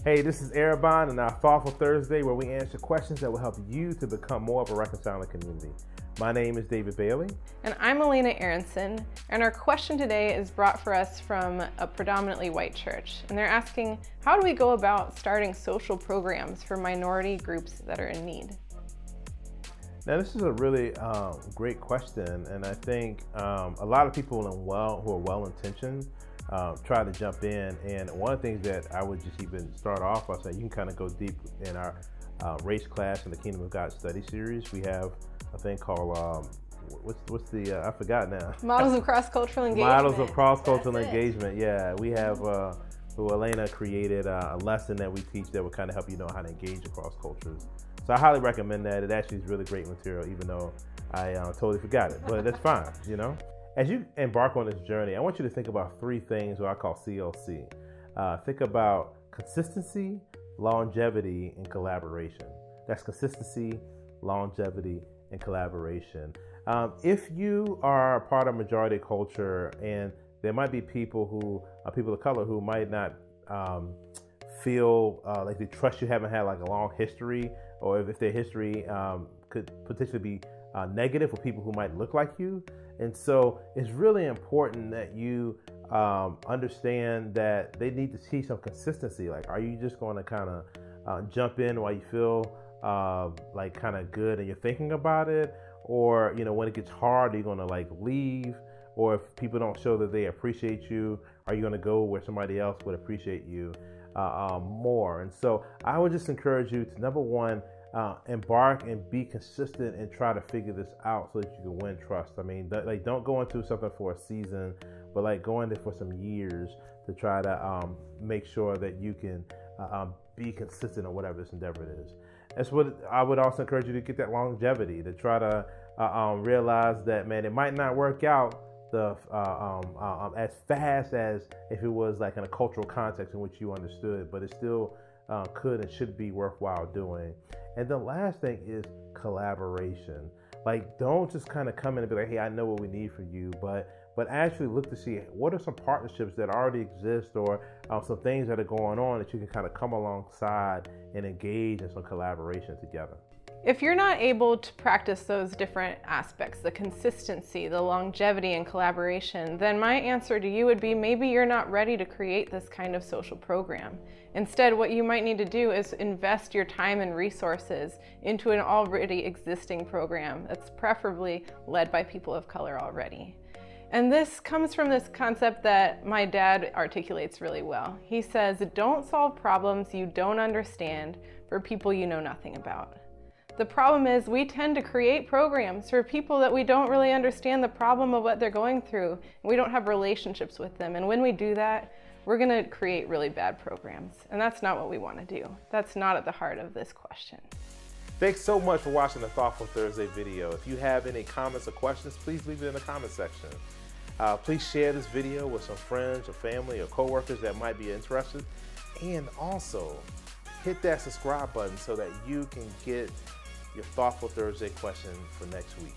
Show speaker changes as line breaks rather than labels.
Hey, this is Arrabon and our Thoughtful Thursday, where we answer questions that will help you to become more of a reconciling community. My name is David Bailey.
And I'm Elena Aronson, and our question today is brought for us from a predominantly white church. And they're asking, how do we go about starting social programs for minority groups that are in need?
Now, this is a really great question, and I think a lot of people who are well-intentioned try to jump in. And one of the things that I would just even start off by saying, you can kind of go deep in our race class in the Kingdom of God study series. We have a thing called what's the I forgot now.
Models of cross-cultural engagement.
Models of cross-cultural engagement. Yeah, we have who Elena created a lesson that we teach that will kind of help you know how to engage across cultures. So I highly recommend that. It actually is really great material, even though I totally forgot it, but that's fine, you know. As you embark on this journey, I want you to think about three things, what I call CLC. Think about consistency, longevity, and collaboration. That's consistency, longevity, and collaboration. If you are part of majority culture, and there might be people who are people of color who might not feel like they trust you, haven't had like a long history, or if their history could potentially be negative for people who might look like you. And so it's really important that you understand that they need to see some consistency. Like, are you just going to kind of jump in while you feel like kind of good and you're thinking about it? Or, you know, when it gets hard, are you going to like leave? Or if people don't show that they appreciate you, are you going to go where somebody else would appreciate you more? And so I would just encourage you to, number one, embark and be consistent and try to figure this out so that you can win trust. I mean, like, don't go into something for a season, but like go into for some years to try to make sure that you can be consistent on whatever this endeavor is. That's what I would also encourage you to get, that longevity, to try to realize that, man, it might not work out as fast as if it was like in a cultural context in which you understood, but it still could and should be worthwhile doing. And the last thing is collaboration. Like, don't just kind of come in and be like, hey, I know what we need for you, but actually look to see what are some partnerships that already exist, or some things that are going on that you can kind of come alongside and engage in some collaboration together.
If you're not able to practice those different aspects, the consistency, the longevity, and collaboration, then my answer to you would be, maybe you're not ready to create this kind of social program. Instead, what you might need to do is invest your time and resources into an already existing program that's preferably led by people of color already. And this comes from this concept that my dad articulates really well. He says, don't solve problems you don't understand for people you know nothing about. The problem is we tend to create programs for people that we don't really understand the problem of what they're going through, and we don't have relationships with them. And when we do that, we're going to create really bad programs. And that's not what we want to do. That's not at the heart of this question.
Thanks so much for watching the Thoughtful Thursday video. If you have any comments or questions, please leave it in the comment section. Please share this video with some friends or family or coworkers that might be interested. And also, hit that subscribe button so that you can get your Thoughtful Thursday question for next week.